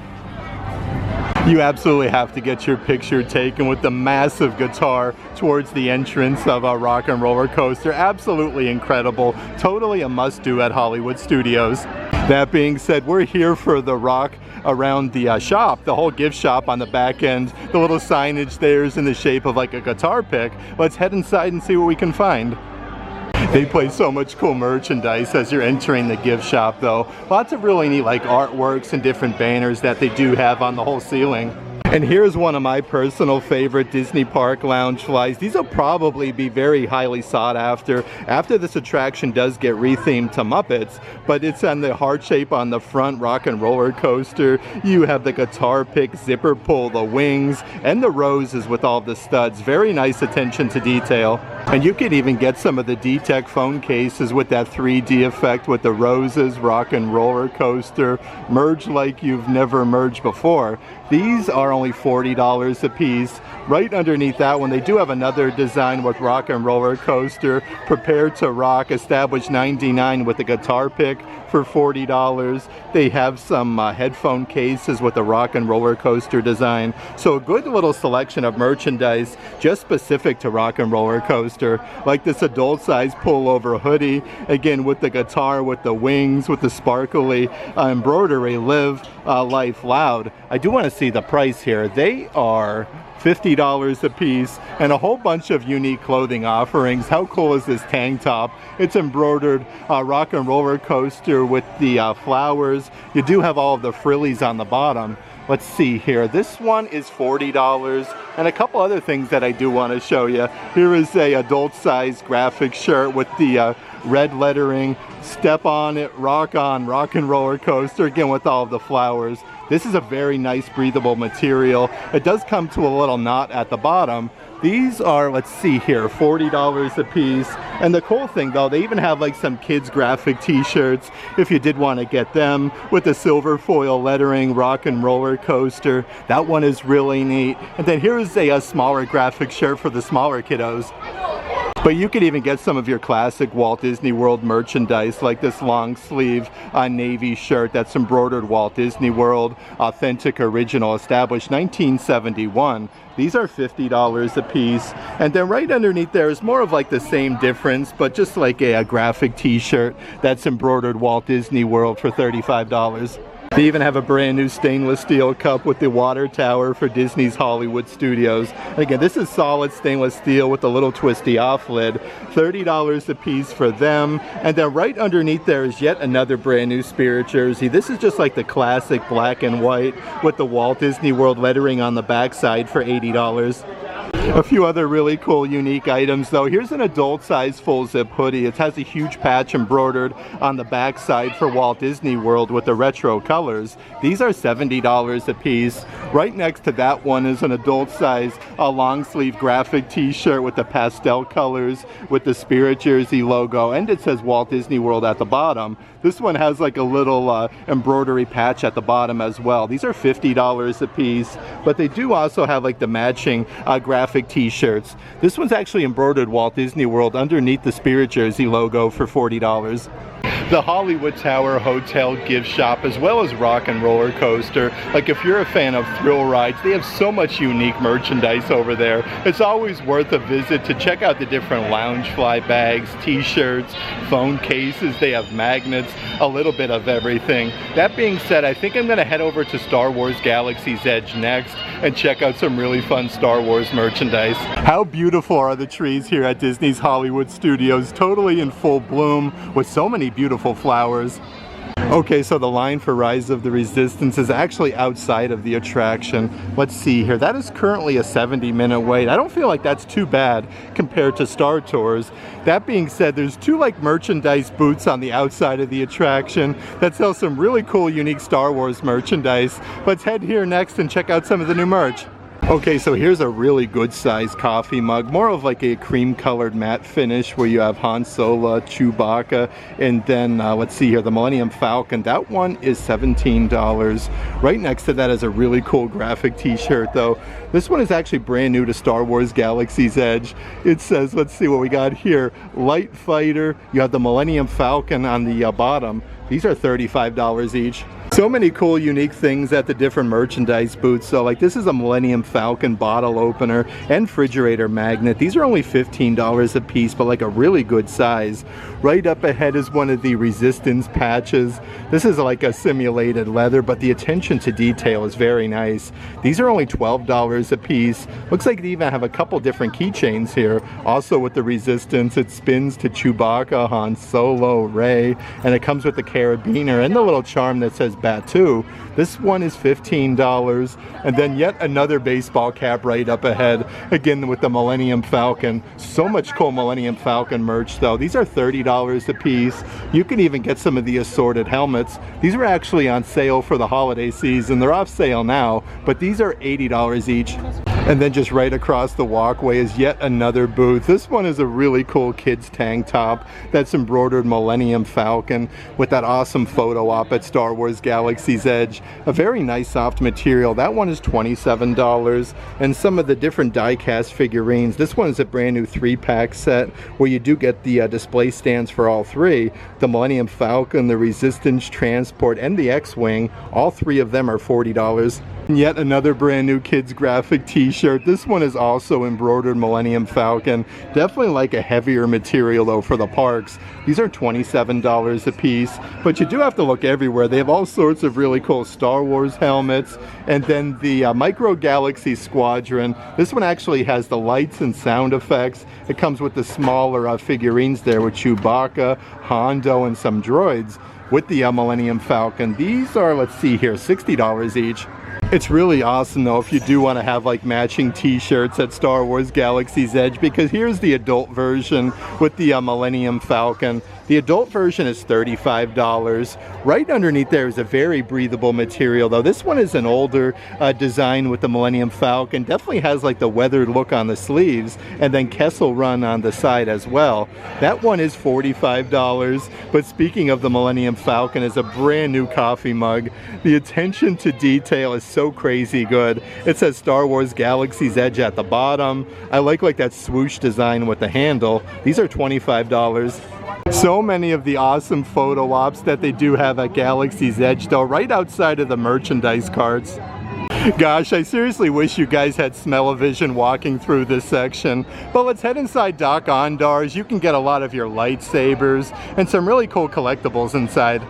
You absolutely have to get your picture taken with the massive guitar towards the entrance of a Rock and Roller Coaster. Absolutely incredible. Totally a must-do at Hollywood Studios. That being said, we're here for the rock around the shop, the whole gift shop on the back end. The little signage there is in the shape of like a guitar pick. Let's head inside and see what we can find. They play so much cool merchandise as you're entering the gift shop though. Lots of really neat like artworks and different banners that they do have on the whole ceiling. And here's one of my personal favorite Disney Park lounge flies. These will probably be very highly sought after this attraction does get rethemed to Muppets, but it's on the heart shape on the front Rock and Roller Coaster. You have the guitar pick, zipper pull, the wings, and the roses with all the studs. Very nice attention to detail. And you can even get some of the D-Tech phone cases with that 3D effect with the roses, Rock and Roller Coaster, merge like you've never merged before. These are only $40 a piece. Right underneath that one, they do have another design with Rock and Roller Coaster, Prepare to Rock, established '99 with a guitar pick for $40. They have some headphone cases with the Rock and Roller Coaster design. So a good little selection of merchandise just specific to Rock and Roller Coaster, like this adult size pullover hoodie, again with the guitar, with the wings, with the sparkly embroidery, Live Life Loud. I do want to see the price here. They are $50 a piece, and a whole bunch of unique clothing offerings. How cool is this tank top? It's embroidered Rock and Roller Coaster with the flowers. You do have all of the frillies on the bottom. Let's see here. This one is $40, and a couple other things that I do want to show you. Here is a adult size graphic shirt with the red lettering, Step on it, rock on, Rock and Roller Coaster, again with all of the flowers. This is a very nice breathable material. It does come to a little knot at the bottom. These are, let's see here, $40 a piece. And the cool thing though, they even have like some kids graphic t-shirts if you did want to get them, with the silver foil lettering, Rock and Roller Coaster. That one is really neat. And then here's a smaller graphic shirt for the smaller kiddos. But you could even get some of your classic Walt Disney World merchandise, like this long sleeve navy shirt that's embroidered Walt Disney World, authentic original, established 1971. These are $50 a piece. And then right underneath there is more of like the same difference, but just like a graphic t-shirt that's embroidered Walt Disney World for $35. They even have a brand new stainless steel cup with the water tower for Disney's Hollywood Studios. And again, this is solid stainless steel with a little twisty off lid. $30 a piece for them. And then right underneath there is yet another brand new Spirit jersey. This is just like the classic black and white with the Walt Disney World lettering on the backside for $80. A few other really cool, unique items though. Here's an adult size full zip hoodie. It has a huge patch embroidered on the back side for Walt Disney World with the retro colors. These are $70 a piece. Right next to that one is an adult size long sleeve graphic t-shirt with the pastel colors with the Spirit jersey logo, and it says Walt Disney World at the bottom. This one has like a little embroidery patch at the bottom as well. These are $50 a piece, but they do also have like the matching graphic t-shirts. This one's actually embroidered Walt Disney World underneath the Spirit jersey logo for $40. The Hollywood Tower Hotel gift shop, as well as Rock and Roller Coaster. Like if you're a fan of thrill rides, they have so much unique merchandise over there. It's always worth a visit to check out the different Loungefly bags, t-shirts, phone cases. They have magnets, a little bit of everything. That being said, I think I'm going to head over to Star Wars Galaxy's Edge next and check out some really fun Star Wars merchandise. How beautiful are the trees here at Disney's Hollywood Studios, totally in full bloom with so many beautiful flowers. Okay, so the line for Rise of the Resistance is actually outside of the attraction. Let's see here. That is currently a 70-minute wait. I don't feel like that's too bad compared to Star Tours. That being said, there's two like merchandise booths on the outside of the attraction that sell some really cool, unique Star Wars merchandise. Let's head here next and check out some of the new merch. Okay, so here's a really good sized coffee mug, more of like a cream colored matte finish where you have Han Solo, Chewbacca, and then let's see here, the Millennium Falcon. That one is $17. Right next to that is a really cool graphic t-shirt though. This one is actually brand new to Star Wars Galaxy's Edge. It says, let's see what we got here, Light Fighter. You have the Millennium Falcon on the bottom. These are $35 each. So many cool, unique things at the different merchandise booths. So like this is a Millennium Falcon bottle opener and refrigerator magnet. These are only $15 a piece, but like a really good size. Right up ahead is one of the Resistance patches. This is like a simulated leather, but the attention to detail is very nice. These are only $12 a piece. Looks like they even have a couple different keychains here. Also with the Resistance, it spins to Chewbacca, Han Solo, Rey, and it comes with the carabiner and the little charm that says Batu. This one is $15, and then yet another baseball cap right up ahead, again with the Millennium Falcon. So much cool Millennium Falcon merch though. These are $30 a piece. You can even get some of the assorted helmets. These were actually on sale for the holiday season. They're off sale now, but these are $80 each. And then just right across the walkway is yet another booth. This one is a really cool kids tank top that's embroidered Millennium Falcon with that awesome photo op at Star Wars Galaxy's Edge. A very nice soft material. That one is $27. And some of the different die-cast figurines. This one is a brand new 3-pack set where you do get the display stands for all three. The Millennium Falcon, the Resistance Transport, and the X-Wing. All three of them are $40. And yet another brand new kids graphic t-shirt. This one is also embroidered Millennium Falcon. Definitely like a heavier material though for the parks. These are $27 a piece, but you do have to look everywhere. They have all sorts of really cool Star Wars helmets. And then the Micro Galaxy Squadron. This one actually has the lights and sound effects. It comes with the smaller figurines there with Chewbacca, Hondo, and some droids with the Millennium Falcon. These are, let's see here, $60 each. It's really awesome though if you do want to have like matching t-shirts at Star Wars Galaxy's Edge, because here's the adult version with the Millennium Falcon. The adult version is $35. Right underneath there is a very breathable material though. This one is an older design with the Millennium Falcon. Definitely has like the weathered look on the sleeves, and then Kessel Run on the side as well. That one is $45. But speaking of the Millennium Falcon, is a brand new coffee mug. The attention to detail is so crazy good. It says Star Wars Galaxy's Edge at the bottom. I like that swoosh design with the handle. These are $25. So many of the awesome photo ops that they do have at Galaxy's Edge though, right outside of the merchandise carts. Gosh, I seriously wish you guys had smell-o-vision walking through this section. But let's head inside Dok Ondar's. You can get a lot of your lightsabers and some really cool collectibles inside.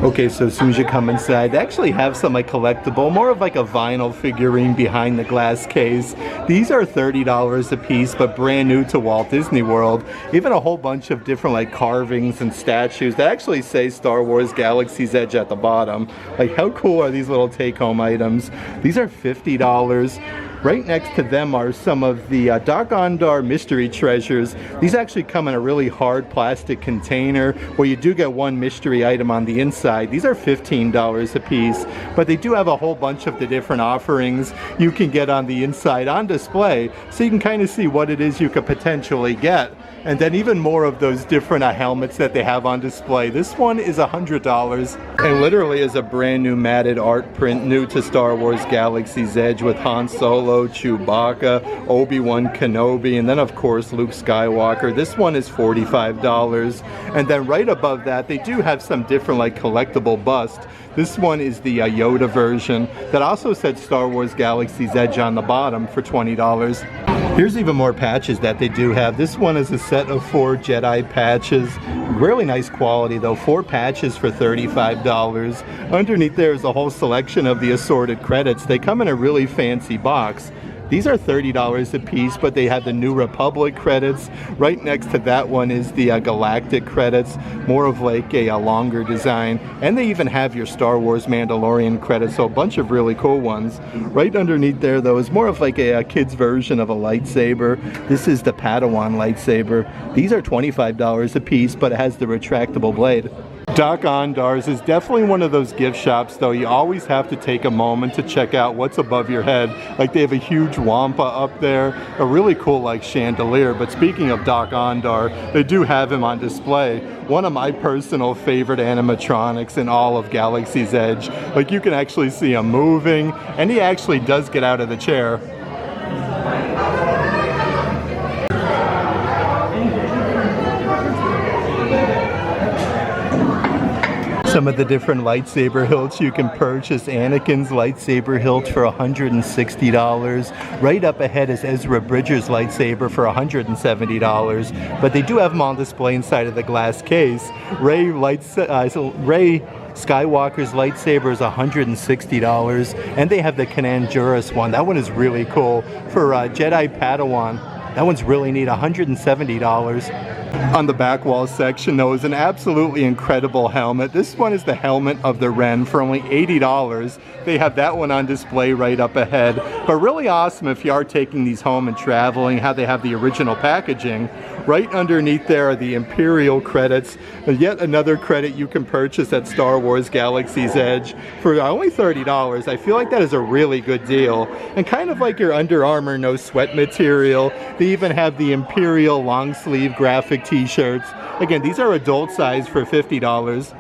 Okay, so as soon as you come inside, they actually have some like collectible, more of like a vinyl figurine behind the glass case. These are $30 a piece, but brand new to Walt Disney World. Even a whole bunch of different like carvings and statues that actually say Star Wars Galaxy's Edge at the bottom. Like, how cool are these little take-home items? These are $50. Right next to them are some of the Dok Ondar mystery treasures. These actually come in a really hard plastic container where you do get one mystery item on the inside. These are $15 a piece, but they do have a whole bunch of the different offerings you can get on the inside on display, so you can kind of see what it is you could potentially get. And then even more of those different helmets that they have on display. This one is $100 and literally is a brand new matted art print new to Star Wars Galaxy's Edge with Han Solo, Chewbacca, Obi-Wan Kenobi, and then of course Luke Skywalker. This one is $45. And then right above that they do have some different like collectible bust. This one is the Yoda version that also said Star Wars Galaxy's Edge on the bottom for $20. Here's even more patches that they do have. This one is a set of 4 Jedi patches. Really nice quality though. 4 patches for $35. Underneath there is a whole selection of the assorted credits. They come in a really fancy box. These are $30 a piece, but they have the New Republic credits. Right next to that one is the Galactic credits, more of like a longer design. And they even have your Star Wars Mandalorian credits, so a bunch of really cool ones. Right underneath there though is more of like a kid's version of a lightsaber. This is the Padawan lightsaber. These are $25 a piece, but it has the retractable blade. Dok Ondar's is definitely one of those gift shops though. You always have to take a moment to check out what's above your head. Like they have a huge Wampa up there, a really cool like chandelier. But speaking of Dok Ondar, they do have him on display. One of my personal favorite animatronics in all of Galaxy's Edge. Like you can actually see him moving, and he actually does get out of the chair. Some of the different lightsaber hilts you can purchase. Anakin's lightsaber hilt for $160. Right up ahead is Ezra Bridger's lightsaber for $170. But they do have them on display inside of the glass case. Rey Skywalker's lightsaber is $160. And they have the Kanan Jarrus one. That one is really cool. For Jedi Padawan, that one's really neat, $170. On the back wall section though is an absolutely incredible helmet. This one is the helmet of the Ren for only $80. They have that one on display right up ahead. But really awesome if you are taking these home and traveling, how they have the original packaging. Right underneath there are the Imperial credits. Yet another credit you can purchase at Star Wars Galaxy's Edge for only $30. I feel like that is a really good deal. And kind of like your Under Armour no sweat material, they even have the Imperial long sleeve graphic t-shirts. Again, these are adult size for $50.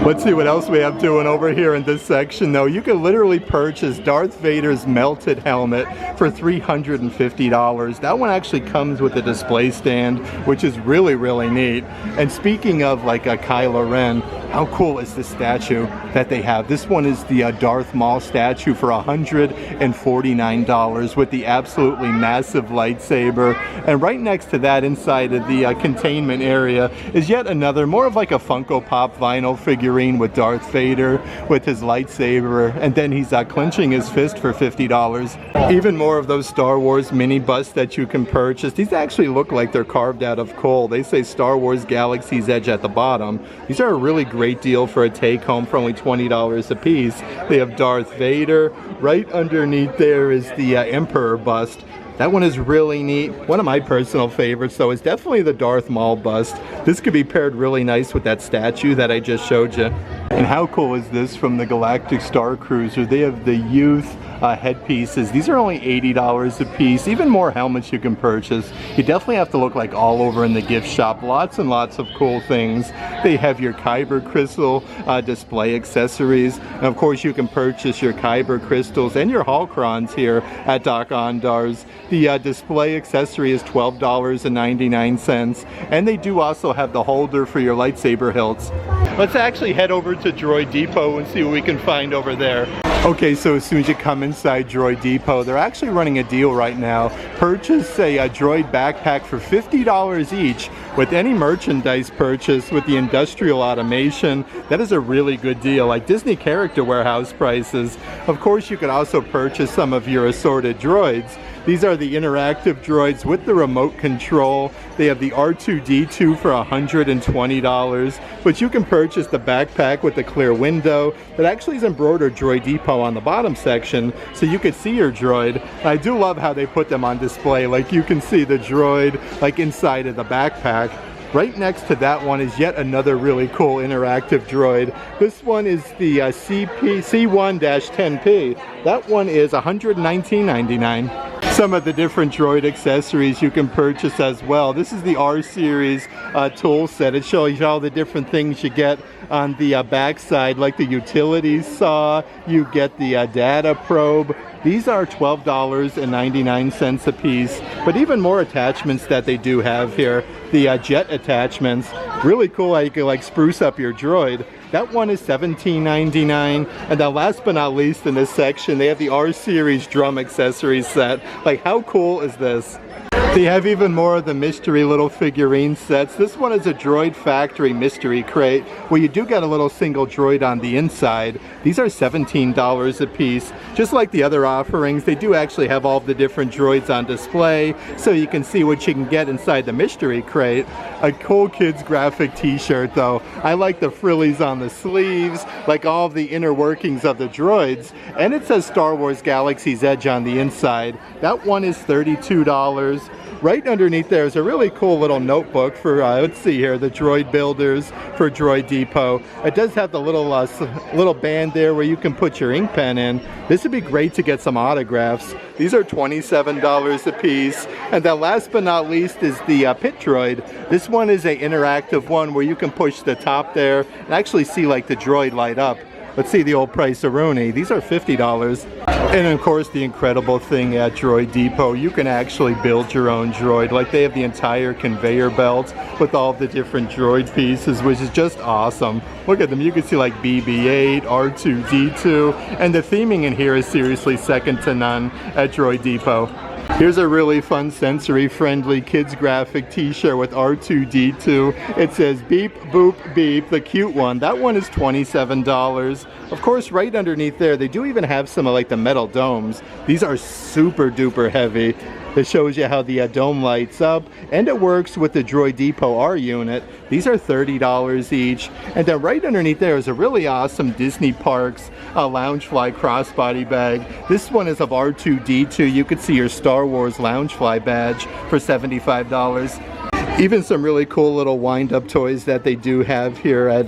Let's see what else we have doing over here in this section though. You can literally purchase Darth Vader's melted helmet for $350. That one actually comes with a display stand, which is really, really neat. And speaking of like a Kylo Ren, how cool is this statue that they have? This one is the Darth Maul statue for $149 with the absolutely massive lightsaber. And right next to that, inside of the containment area, is yet another, more of like a Funko Pop vinyl figurine with Darth Vader with his lightsaber. And then he's clenching his fist for $50. Even more of those Star Wars mini busts that you can purchase. These actually look like they're carved out of coal. They say Star Wars Galaxy's Edge at the bottom. These are a really great deal for a take-home for only $20 a piece. They have Darth Vader. Right underneath there is the Emperor bust. That one is really neat. One of my personal favorites though is definitely the Darth Maul bust. This could be paired really nice with that statue that I just showed you. And how cool is this from the Galactic Star Cruiser? They have the youth headpieces. These are only $80 a piece. Even more helmets you can purchase. You definitely have to look like all over in the gift shop. Lots and lots of cool things. They have your Kyber crystal display accessories. And of course you can purchase your Kyber crystals and your Holocrons here at Dok Ondar's. The display accessory is $12.99, and they do also have the holder for your lightsaber hilts. Let's actually head over to Droid Depot and see what we can find over there. Okay, so as soon as you come inside Droid Depot, they're actually running a deal right now. Purchase a Droid backpack for $50 each with any merchandise purchase with the industrial automation. That is a really good deal, like Disney Character Warehouse prices. Of course, you could also purchase some of your assorted droids. These are the interactive droids with the remote control. They have the R2-D2 for $120, but you can purchase the backpack with the clear window that actually is embroidered Droid Depot on the bottom section, so you could see your droid. And I do love how they put them on display. Like you can see the droid like inside of the backpack. Right next to that one is yet another really cool interactive droid. This one is the C1-10P. That one is $119.99. Some of the different droid accessories you can purchase as well. This is the R-Series tool set. It shows you all the different things you get on the back side, like the utility saw. You get the data probe. These are $12.99 a piece, but even more attachments that they do have here. The jet attachments, really cool how you can like spruce up your droid. That one is $17.99. And then last but not least in this section, they have the R-Series drum accessories set. Like how cool is this? They have even more of the mystery little figurine sets. This one is a Droid Factory mystery crate where you do get a little single droid on the inside. These are $17 a piece. Just like the other offerings, they do actually have all of the different droids on display so you can see what you can get inside the mystery crate. A cool kids graphic t-shirt though. I like the frillies on the sleeves, like all of the inner workings of the droids. And it says Star Wars Galaxy's Edge on the inside. That one is $32. Right underneath there is a really cool little notebook for, let's see here, the droid builders for Droid Depot. It does have the little band there where you can put your ink pen in. This would be great to get some autographs. These are $27 a piece. And then last but not least is the Pit Droid. This one is an interactive one where you can push the top there and actually see like the droid light up. Let's see the old price-a-rooney. These are $50. And of course the incredible thing at Droid Depot, you can actually build your own droid. Like they have the entire conveyor belt with all the different droid pieces, which is just awesome. Look at them, you can see like BB-8, R2-D2, and the theming in here is seriously second to none at Droid Depot. Here's a really fun sensory-friendly kids graphic t-shirt with R2-D2. It says beep, boop, beep, the cute one. That one is $27. Of course, right underneath there, they do even have some of like the metal domes. These are super duper heavy. It shows you how the dome lights up, and it works with the Droid Depot R unit. These are $30 each. And then right underneath there is a really awesome Disney Parks Loungefly crossbody bag. This one is of R2-D2. You could see your Star Wars Loungefly badge for $75. Even some really cool little wind-up toys that they do have here at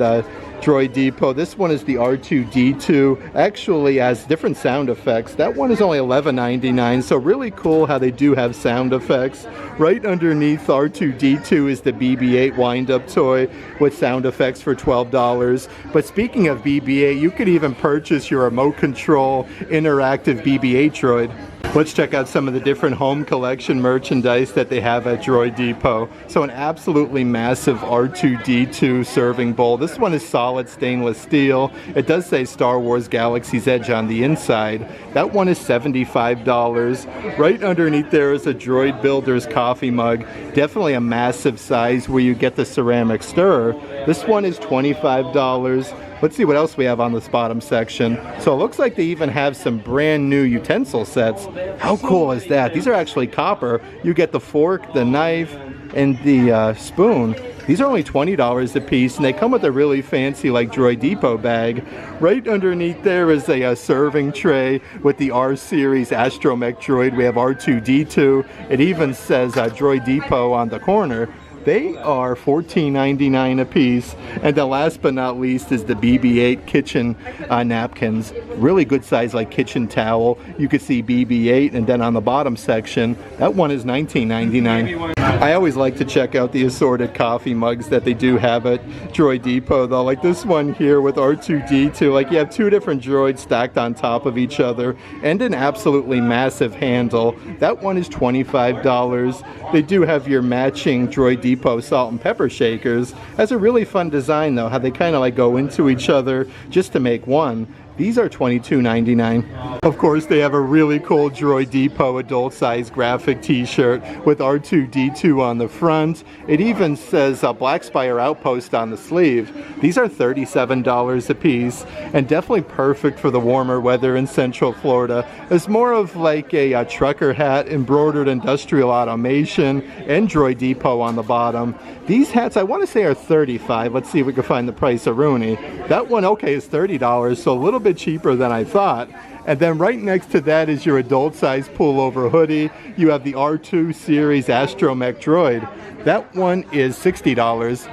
Droid Depot. This one is the R2-D2. Actually has different sound effects. That one is only $11.99, so really cool how they do have sound effects. Right underneath R2-D2 is the BB-8 wind-up toy with sound effects for $12. But speaking of BB-8, you could even purchase your remote control interactive BB-8 droid. Let's check out some of the different home collection merchandise that they have at Droid Depot. So an absolutely massive R2-D2 serving bowl. This one is solid stainless steel. It does say Star Wars Galaxy's Edge on the inside. That one is $75. Right underneath there is a Droid Builder's coffee mug. Definitely a massive size where you get the ceramic stirrer. This one is $25. Let's see what else we have on this bottom section. So it looks like they even have some brand new utensil sets. How cool is that? These are actually copper. You get the fork, the knife, And the spoon, these are only $20 a piece, and they come with a really fancy like Droid Depot bag. Right underneath there is a serving tray with the R series astromech droid. We have R2-D2. It even says Droid Depot on the corner. They are $14.99 a piece. And then last but not least is the BB-8 kitchen napkins. Really good size like kitchen towel. You can see BB-8, and then on the bottom section, that one is $19.99. I always like to check out the assorted coffee mugs that they do have at Droid Depot though. Like this one here with R2-D2. Like you have two different droids stacked on top of each other and an absolutely massive handle. That one is $25. They do have your matching Droid Depot salt and pepper shakers. That's a really fun design though, how they kind of like go into each other just to make one. These are $22.99. Of course, they have a really cool Droid Depot adult size graphic t-shirt with R2-D2 on the front. It even says Black Spire Outpost on the sleeve. These are $37 a piece, and definitely perfect for the warmer weather in Central Florida. It's more of like a trucker hat, embroidered industrial automation, and Droid Depot on the bottom. These hats, I want to say, are $35. Let's see if we can find the price of Rooney. That one, okay, is $30, so a little bit cheaper than I thought. And then right next to that is your adult size pullover hoodie. You have the R2 series astromech droid. That one is $60.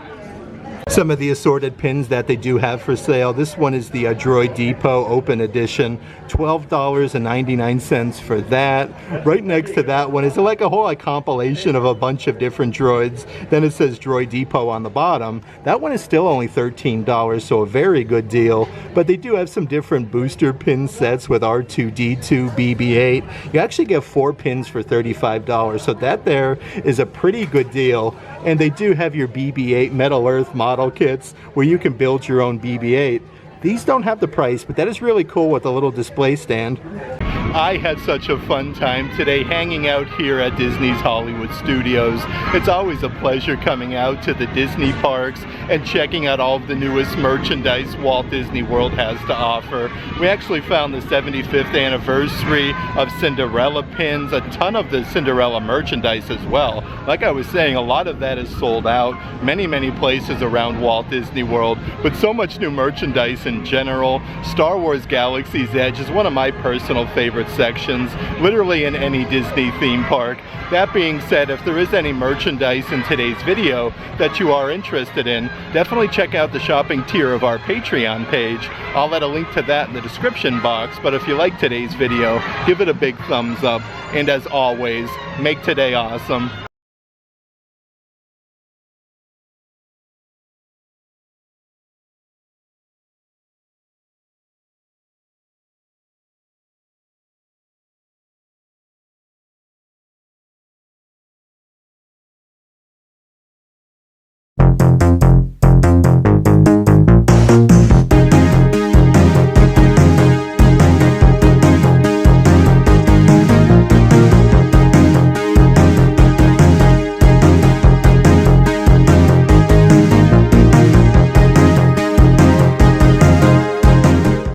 Some of the assorted pins that they do have for sale. This one is the Droid Depot Open Edition. $12.99 for that. Right next to that one is like a whole compilation of a bunch of different droids. Then it says Droid Depot on the bottom. That one is still only $13, so a very good deal. But they do have some different booster pin sets with R2-D2, BB-8. You actually get 4 pins for $35, so that there is a pretty good deal. And they do have your BB-8 Metal Earth model kits where you can build your own BB-8. These don't have the price, but that is really cool with a little display stand. I had such a fun time today hanging out here at Disney's Hollywood Studios. It's always a pleasure coming out to the Disney parks and checking out all of the newest merchandise Walt Disney World has to offer. We actually found the 75th anniversary of Cinderella pins, a ton of the Cinderella merchandise as well. Like I was saying, a lot of that is sold out. Many places around Walt Disney World, but so much new merchandise in general. Star Wars Galaxy's Edge is one of my personal favorite sections, literally in any Disney theme park. That being said, if there is any merchandise in today's video that you are interested in, definitely check out the shopping tier of our Patreon page. I'll add a link to that in the description box, but if you like today's video, give it a big thumbs up, and as always, make today awesome.